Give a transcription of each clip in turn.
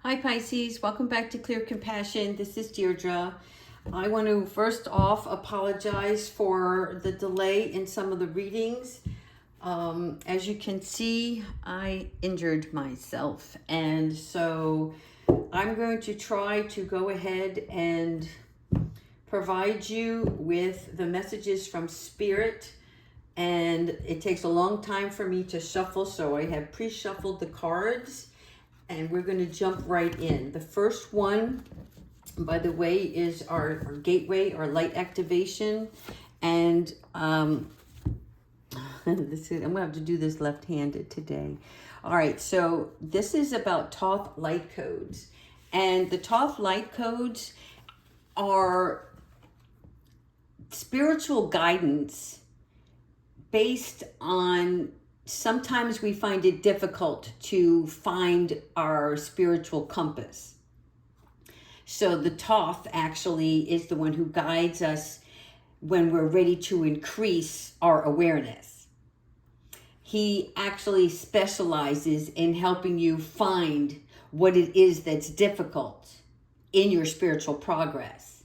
Hi Pisces, welcome back to Clear Compassion. This is Deirdre. I want to first off apologize for the delay in some of the readings. As you can see, I injured myself, and so I'm going to try to go ahead and provide you with the messages from Spirit. And it takes a long time for me to shuffle, so I have pre-shuffled the cards. And we're going to jump right in. The first one, by the way, is our gateway, our light activation. And I'm going to have to do this left-handed today. All right, so this is about Thoth light codes. And the Thoth light codes are spiritual guidance based on, sometimes we find it difficult to find our spiritual compass. So the Thoth actually is the one who guides us when we're ready to increase our awareness. He actually specializes in helping you find what it is that's difficult in your spiritual progress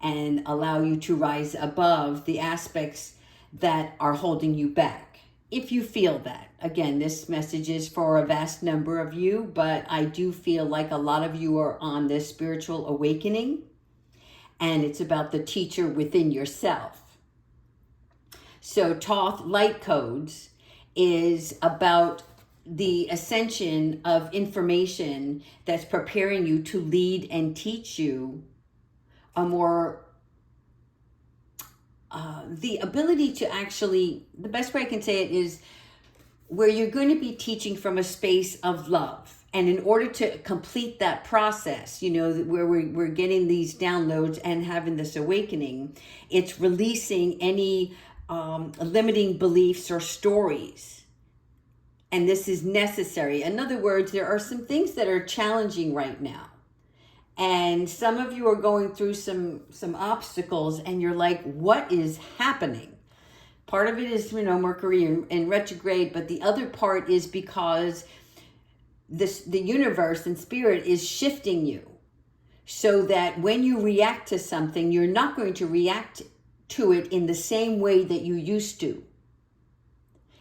and allow you to rise above the aspects that are holding you back. If you feel that, again, this message is for a vast number of you, but I do feel like a lot of you are on this spiritual awakening, and it's about the teacher within yourself. So Thoth light codes is about the ascension of information that's preparing you to lead and teach you a more the ability to actually, the best way I can say it is where you're going to be teaching from a space of love. And in order to complete that process, you know, where we're getting these downloads and having this awakening, it's releasing any limiting beliefs or stories. And this is necessary. In other words, there are some things that are challenging right now. And some of you are going through some obstacles and you're like, what is happening? Part of it is, you know, Mercury in retrograde, but the other part is because the universe and spirit is shifting you so that when you react to something, you're not going to react to it in the same way that you used to.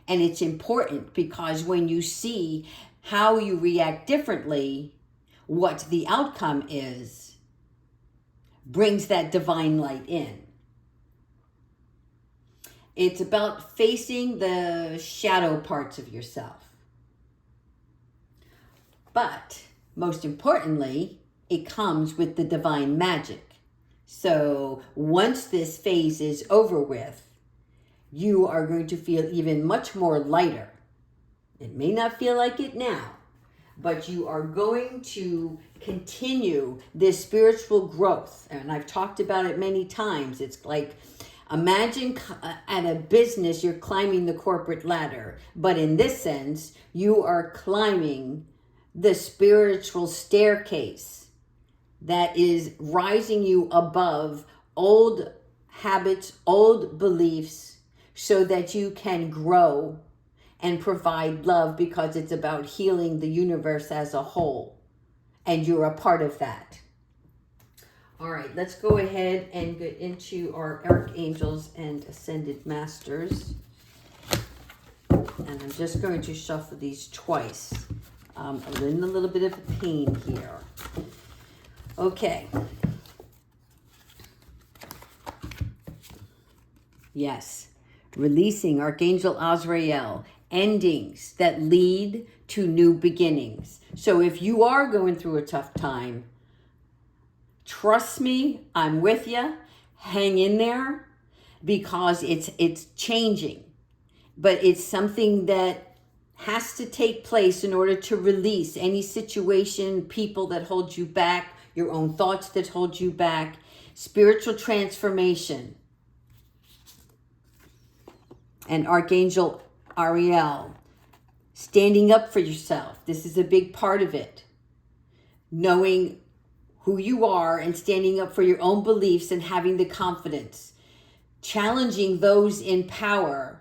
And it's important because when you see how you react differently, what the outcome is, brings that divine light in. It's about facing the shadow parts of yourself. But most importantly, it comes with the divine magic. So once this phase is over with, you are going to feel even much more lighter. It may not feel like it now, but you are going to continue this spiritual growth. And I've talked about it many times. It's like, imagine at a business, you're climbing the corporate ladder. But in this sense, you are climbing the spiritual staircase that is rising you above old habits, old beliefs, so that you can grow and provide love, because it's about healing the universe as a whole. And you're a part of that. All right, let's go ahead and get into our archangels and ascended masters. And I'm just going to shuffle these twice. I'm in a little bit of pain here. Okay. Yes. Releasing Archangel Azrael. Endings that lead to new beginnings. So if you are going through a tough time, trust me, I'm with you. Hang in there, because it's changing. But it's something that has to take place in order to release any situation, people that hold you back, your own thoughts that hold you back, spiritual transformation. And Archangel Ariel, standing up for yourself. This is a big part of it. Knowing who you are and standing up for your own beliefs and having the confidence. Challenging those in power.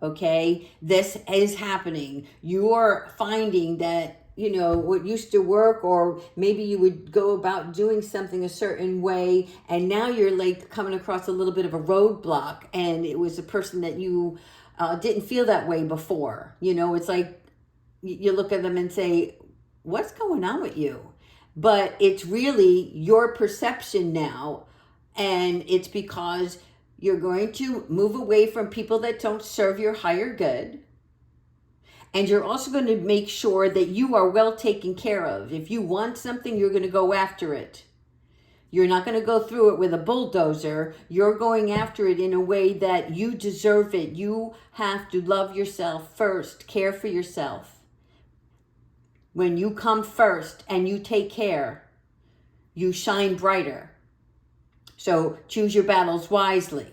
Okay, this is happening. You are finding that what used to work, or maybe you would go about doing something a certain way, and now you're like coming across a little bit of a roadblock, and it was a person that you didn't feel that way before. It's like you look at them and say, what's going on with you? But it's really your perception now, and it's because you're going to move away from people that don't serve your higher good. And you're also going to make sure that you are well taken care of. If you want something, you're going to go after it. You're not going to go through it with a bulldozer. You're going after it in a way that you deserve it. You have to love yourself first, care for yourself. When you come first and you take care, you shine brighter. So choose your battles wisely.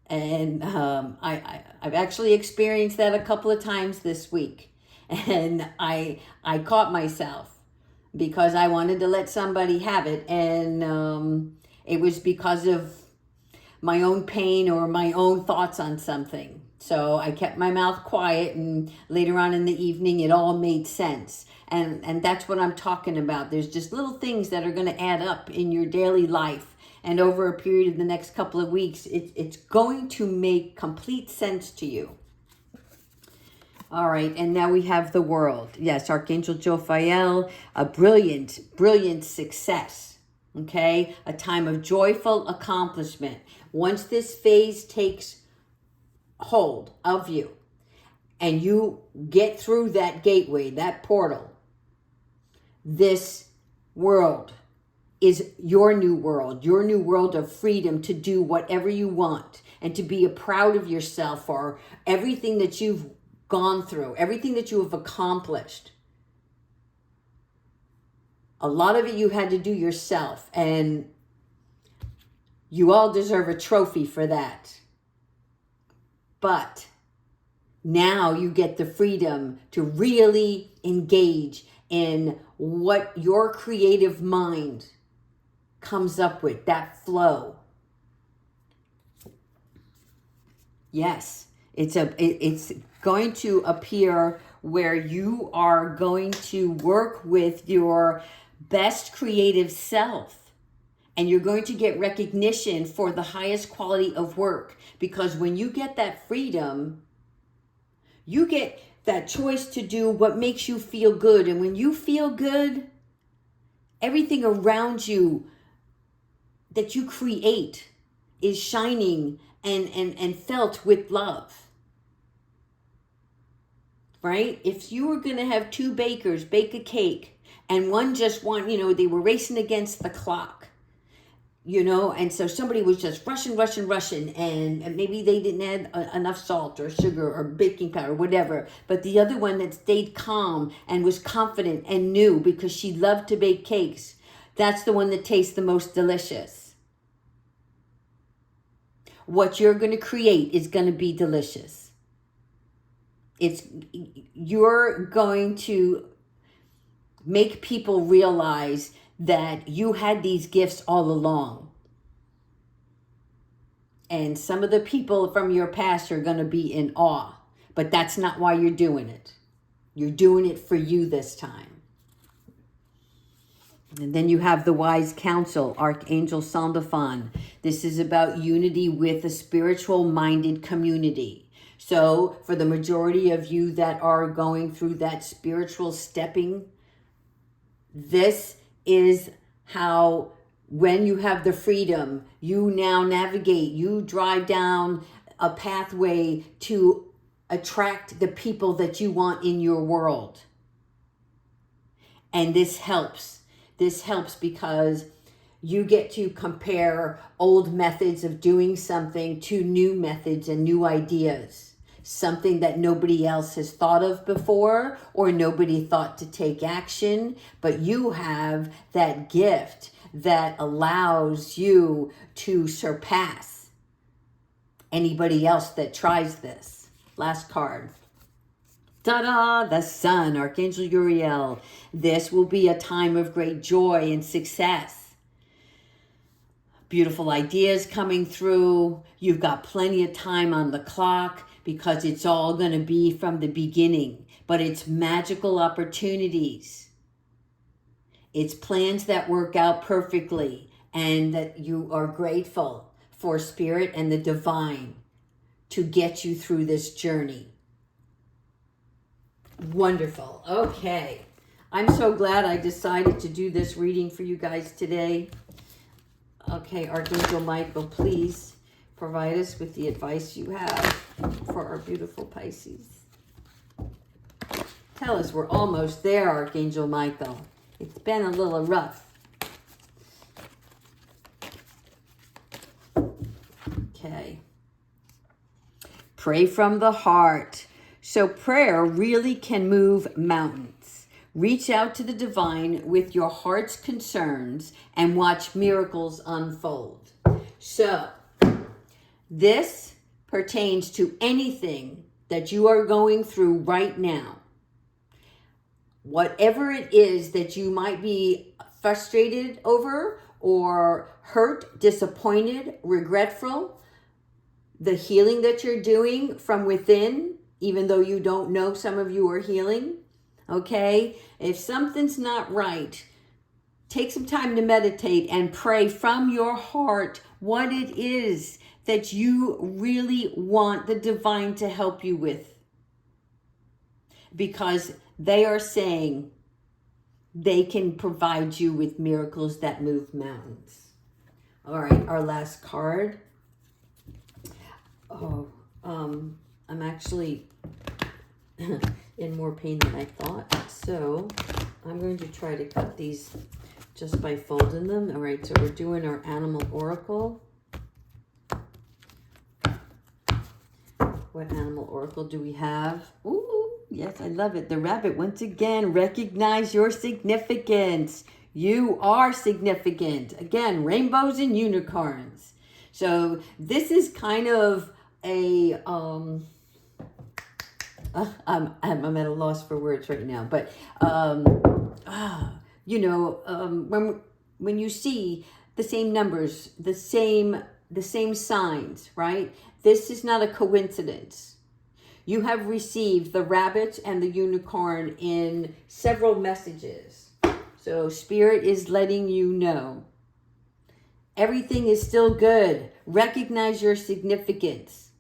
And I've actually experienced that a couple of times this week. And I caught myself because I wanted to let somebody have it. And it was because of my own pain or my own thoughts on something. So I kept my mouth quiet, and later on in the evening, it all made sense. And that's what I'm talking about. There's just little things that are going to add up in your daily life. And over a period of the next couple of weeks, it's going to make complete sense to you. All right, and now we have the world. Yes, Archangel Jophiel, a brilliant, brilliant success. Okay, a time of joyful accomplishment. Once this phase takes hold of you and you get through that gateway, that portal, this world is your new world of freedom to do whatever you want and to be proud of yourself for everything that you've gone through, everything that you have accomplished. A lot of it you had to do yourself, and you all deserve a trophy for that. But now you get the freedom to really engage in what your creative mind comes up with, that flow. Yes, it's going to appear where you are going to work with your best creative self. And you're going to get recognition for the highest quality of work. Because when you get that freedom, you get that choice to do what makes you feel good. And when you feel good, everything around you that you create is shining and felt with love. Right? If you were going to have two bakers bake a cake, and one just they were racing against the clock. And so somebody was just rushing, and maybe they didn't add enough salt or sugar or baking powder, whatever. But the other one that stayed calm and was confident and knew because she loved to bake cakes, that's the one that tastes the most delicious. What you're going to create is going to be delicious. You're going to make people realize that you had these gifts all along. And some of the people from your past are going to be in awe. But that's not why you're doing it. You're doing it for you this time. And then you have the wise counsel, Archangel Sandalphon. This is about unity with a spiritual-minded community. So for the majority of you that are going through that spiritual stepping, this is how, when you have the freedom, you now navigate, you drive down a pathway to attract the people that you want in your world. And this helps. This helps because you get to compare old methods of doing something to new methods and new ideas. Something that nobody else has thought of before, or nobody thought to take action, but you have that gift that allows you to surpass anybody else that tries this. Last card. Ta-da! The Sun, Archangel Uriel. This will be a time of great joy and success. Beautiful ideas coming through. You've got plenty of time on the clock, because it's all going to be from the beginning. but it's magical opportunities. It's plans that work out perfectly, and that you are grateful for Spirit and the divine to get you through this journey. Wonderful. Okay. I'm so glad I decided to do this reading for you guys today. Okay, Archangel Michael, please provide us with the advice you have for our beautiful Pisces. Tell us we're almost there, Archangel Michael. It's been a little rough. Okay. Pray from the heart. So prayer really can move mountains. Reach out to the divine with your heart's concerns and watch miracles unfold. So, this pertains to anything that you are going through right now. Whatever it is that you might be frustrated over or hurt, disappointed, regretful, the healing that you're doing from within, even though you don't know some of you are healing, okay? If something's not right, take some time to meditate and pray from your heart what it is that you really want the divine to help you with. Because they are saying they can provide you with miracles that move mountains. All right, our last card. I'm actually in more pain than I thought. So I'm going to try to cut these just by folding them. All right, so we're doing our animal oracle. What animal oracle do we have? Ooh, yes, I love it. The rabbit, once again, recognize your significance. You are significant. Again, rainbows and unicorns. So this is kind of a, I'm at a loss for words right now, but, when you see the same numbers, the same signs, right? This is not a coincidence. You have received the rabbit and the unicorn in several messages. So Spirit is letting you know everything is still good. Recognize your significance.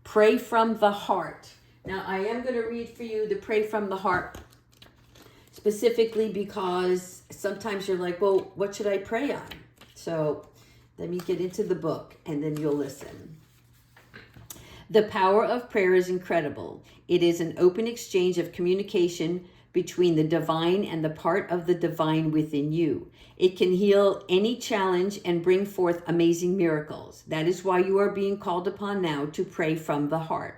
Pray from the heart. Now, I am going to read for you the Pray from the Heart, specifically because sometimes you're like, well, what should I pray on? So let me get into the book and then you'll listen. The power of prayer is incredible. It is an open exchange of communication between the divine and the part of the divine within you. It can heal any challenge and bring forth amazing miracles. That is why you are being called upon now to pray from the heart.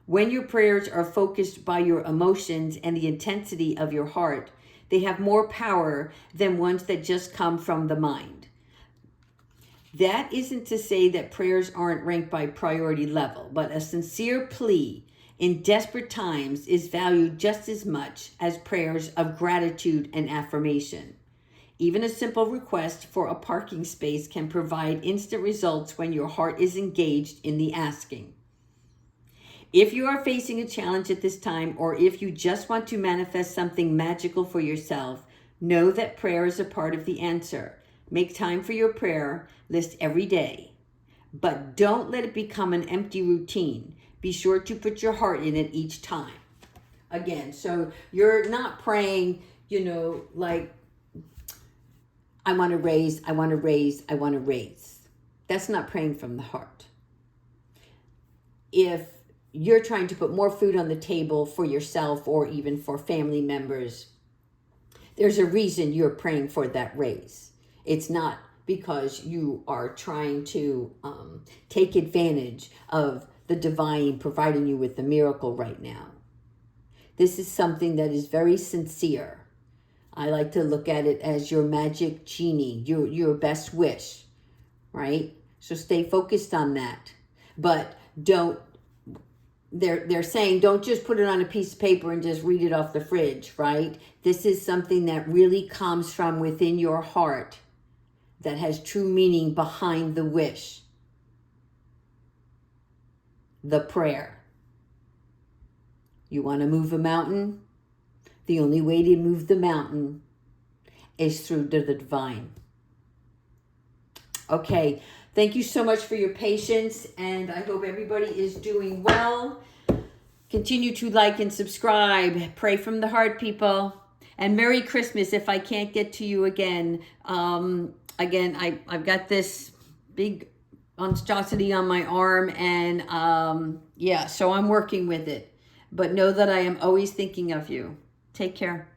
When your prayers are focused by your emotions and the intensity of your heart, they have more power than ones that just come from the mind. That isn't to say that prayers aren't ranked by priority level, but a sincere plea in desperate times is valued just as much as prayers of gratitude and affirmation. Even a simple request for a parking space can provide instant results when your heart is engaged in the asking. If you are facing a challenge at this time, or if you just want to manifest something magical for yourself, know that prayer is a part of the answer. Make time for your prayer list every day, but don't let it become an empty routine. Be sure to put your heart in it each time. Again, so you're not praying, like, I want to raise, I want to raise, I want to raise. That's not praying from the heart. If you're trying to put more food on the table for yourself or even for family members, there's a reason you're praying for that raise. It's not because you are trying to take advantage of the divine providing you with the miracle right now. This is something that is very sincere. I like to look at it as your magic genie, your best wish, right? So stay focused on that. But they're saying don't just put it on a piece of paper and just read it off the fridge, right? This is something that really comes from within your heart, that has true meaning behind the wish, the prayer. You want to move a mountain? The only way to move the mountain is through the divine. Okay, thank you so much for your patience, and I hope everybody is doing well. Continue to like and subscribe. Pray from the heart, people. And Merry Christmas if I can't get to you again. I've got this big monstrosity on my arm, and yeah, so I'm working with it. But know that I am always thinking of you. Take care.